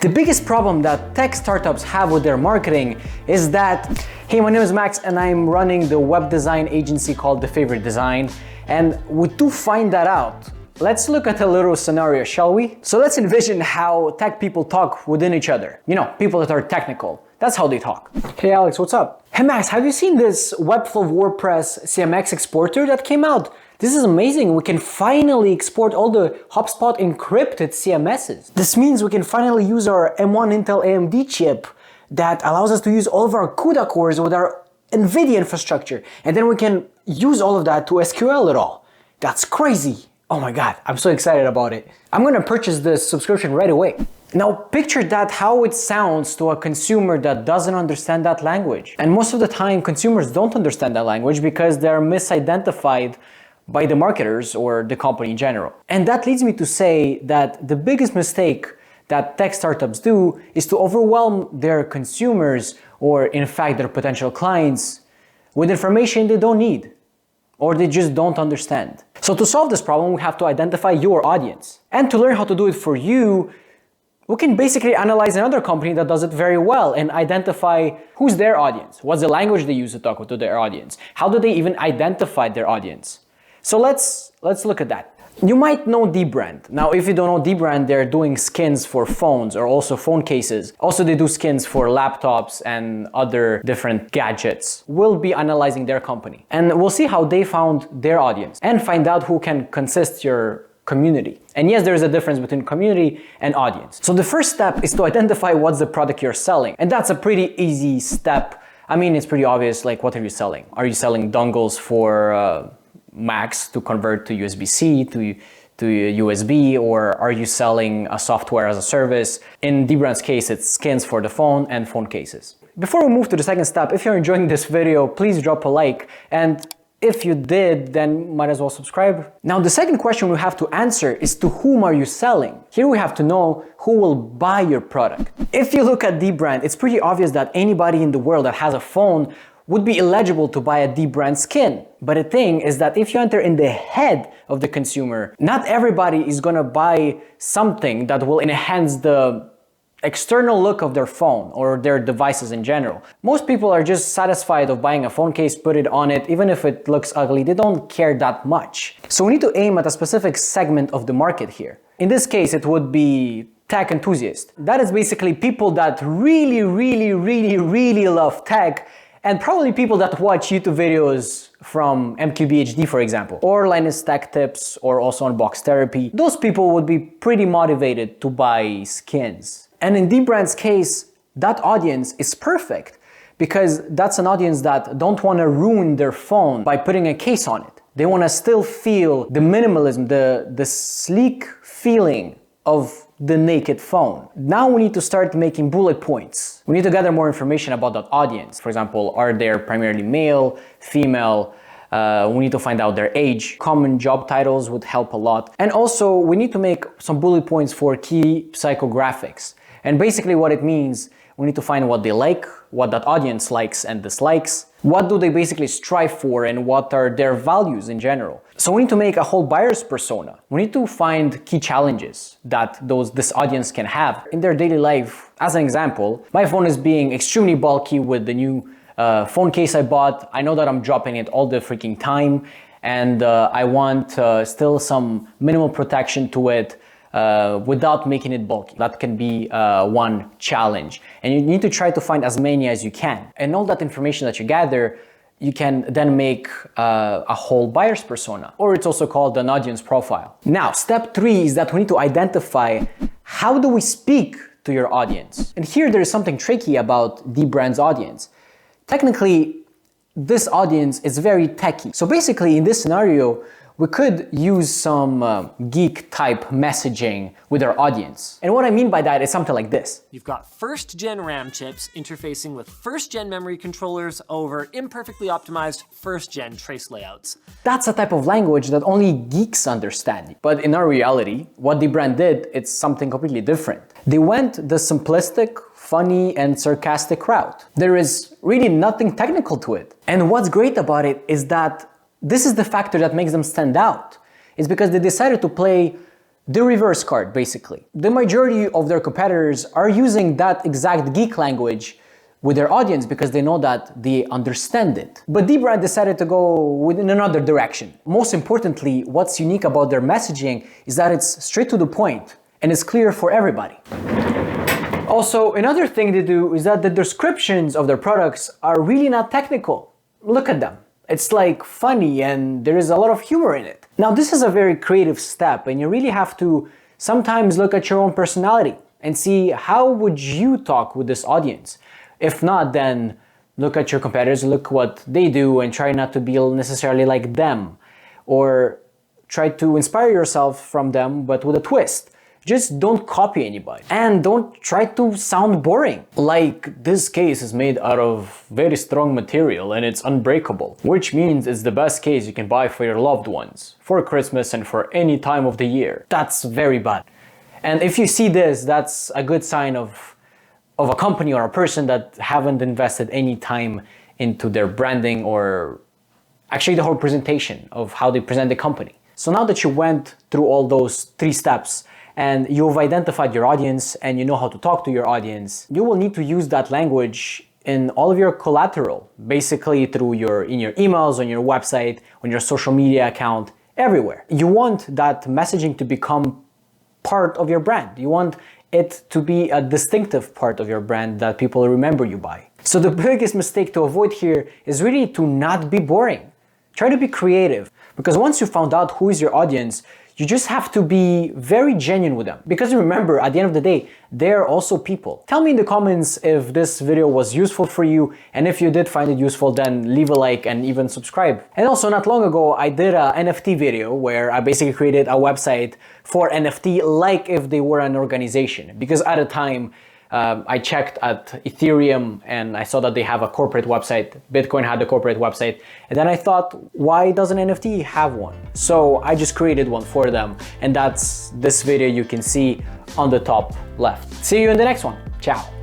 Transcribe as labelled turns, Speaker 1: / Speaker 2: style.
Speaker 1: The biggest problem that tech startups have with their marketing is that, hey, my name is Max and I'm running the web design agency called The Favorite Design. And to find that out, let's look at a little scenario, shall we? So let's envision how tech people talk within each other. You know, people that are technical. That's how they talk. Hey Alex, what's up? Hey Max, have you seen this Webflow WordPress CMX exporter that came out? This is amazing. We can finally export all the HubSpot encrypted CMSs. This means we can finally use our M1 Intel AMD chip that allows us to use all of our CUDA cores with our NVIDIA infrastructure. And then we can use all of that to SQL it all. That's crazy. Oh my God, I'm so excited about it. I'm gonna purchase this subscription right away. Now picture that how it sounds to a consumer that doesn't understand that language. And most of the time consumers don't understand that language because they're misidentified by the marketers or the company in general. And that leads me to say that the biggest mistake that tech startups do is to overwhelm their consumers, or in fact their potential clients, with information they don't need or they just don't understand. So to solve this problem, we have to identify your audience. And to learn how to do it for you, we can basically analyze another company that does it very well and identify who's their audience. What's the language they use to talk to their audience? How do they even identify their audience? So let's look at that. You might know dbrand. Now, if you don't know dbrand, they're doing skins for phones or also phone cases. Also, they do skins for laptops and other different gadgets. We'll be analyzing their company and we'll see how they found their audience and find out who can consist your community. And yes, there is a difference between community and audience. So the first step is to identify what's the product you're selling. And that's a pretty easy step. I mean, it's pretty obvious, like what are you selling? Are you selling dongles for Macs to convert to USB-C to USB, or are you selling a software as a service? In dbrand's case, it's skins for the phone and phone cases. Before we move to the second step, if you're enjoying this video, please drop a like, and if you did, then might as well subscribe. Now, the second question we have to answer is to whom are you selling? Here we have to know who will buy your product. If you look at dbrand, it's pretty obvious that anybody in the world that has a phone would be eligible to buy a dbrand skin. But the thing is that if you enter in the head of the consumer, not everybody is gonna buy something that will enhance the external look of their phone or their devices in general. Most people are just satisfied of buying a phone case, put it on it, even if it looks ugly, they don't care that much. So we need to aim at a specific segment of the market here. In this case, it would be tech enthusiasts. That is basically people that really love tech, and probably people that watch YouTube videos from MQBHD, for example, or Linus Tech Tips, or also Unbox Therapy. Those people would be pretty motivated to buy skins. And in dbrand's case, that audience is perfect because that's an audience that don't want to ruin their phone by putting a case on it. They want to still feel the minimalism, the sleek feeling of the naked phone. Now we need to start making bullet points. We need to gather more information about that audience. For example, are they primarily male, female? We need to find out their age. Common job titles would help a lot. And also we need to make some bullet points for key psychographics. And basically what it means, we need to find what they like, what that audience likes and dislikes. What do they basically strive for and what are their values in general? So we need to make a whole buyer's persona. We need to find key challenges that this audience can have in their daily life. As an example, my phone is being extremely bulky with the new phone case I bought. I know that I'm dropping it all the freaking time, and I want still some minimal protection to it without making it bulky. That can be one challenge. And you need to try to find as many as you can. And all that information that you gather, you can then make a whole buyer's persona, or it's also called an audience profile. Now, step 3 is that we need to identify how do we speak to your audience. And here there is something tricky about dbrand's audience. Technically, this audience is very techy. So basically in this scenario, we could use some geek type messaging with our audience. And what I mean by that is something like this.
Speaker 2: You've got first gen RAM chips interfacing with first gen memory controllers over imperfectly optimized first gen trace layouts.
Speaker 1: That's a type of language that only geeks understand. But in our reality, what dbrand did, it's something completely different. They went the simplistic, funny and sarcastic route. There is really nothing technical to it. And what's great about it is that this is the factor that makes them stand out. It's because they decided to play the reverse card, basically. The majority of their competitors are using that exact geek language with their audience because they know that they understand it. But dbrand decided to go in another direction. Most importantly, what's unique about their messaging is that it's straight to the point and it's clear for everybody. Also, another thing they do is that the descriptions of their products are really not technical. Look at them. It's like funny and there is a lot of humor in it. Now, this is a very creative step and you really have to sometimes look at your own personality and see how would you talk with this audience. If not, then look at your competitors, look what they do and try not to be necessarily like them. Or try to inspire yourself from them, but with a twist. Just don't copy anybody. And don't try to sound boring. Like, this case is made out of very strong material and it's unbreakable. Which means it's the best case you can buy for your loved ones. For Christmas and for any time of the year. That's very bad. And if you see this, that's a good sign of a company or a person that haven't invested any time into their branding or actually the whole presentation of how they present the company. So now that you went through all those 3 steps and you've identified your audience and you know how to talk to your audience, you will need to use that language in all of your collateral, basically through in your emails, on your website, on your social media account, everywhere. You want that messaging to become part of your brand. You want it to be a distinctive part of your brand that people remember you by. So the biggest mistake to avoid here is really to not be boring. Try to be creative, because once you found out who is your audience, you just have to be very genuine with them. Because remember, at the end of the day, they're also people. Tell me in the comments if this video was useful for you, and if you did find it useful, then leave a like and even subscribe. And also, not long ago, I did an NFT video where I basically created a website for NFT like if they were an organization. Because at the time, I checked at Ethereum and I saw that they have a corporate website. Bitcoin had a corporate website. And then I thought, why doesn't NFT have one? So I just created one for them. And that's this video you can see on the top left. See you in the next one. Ciao.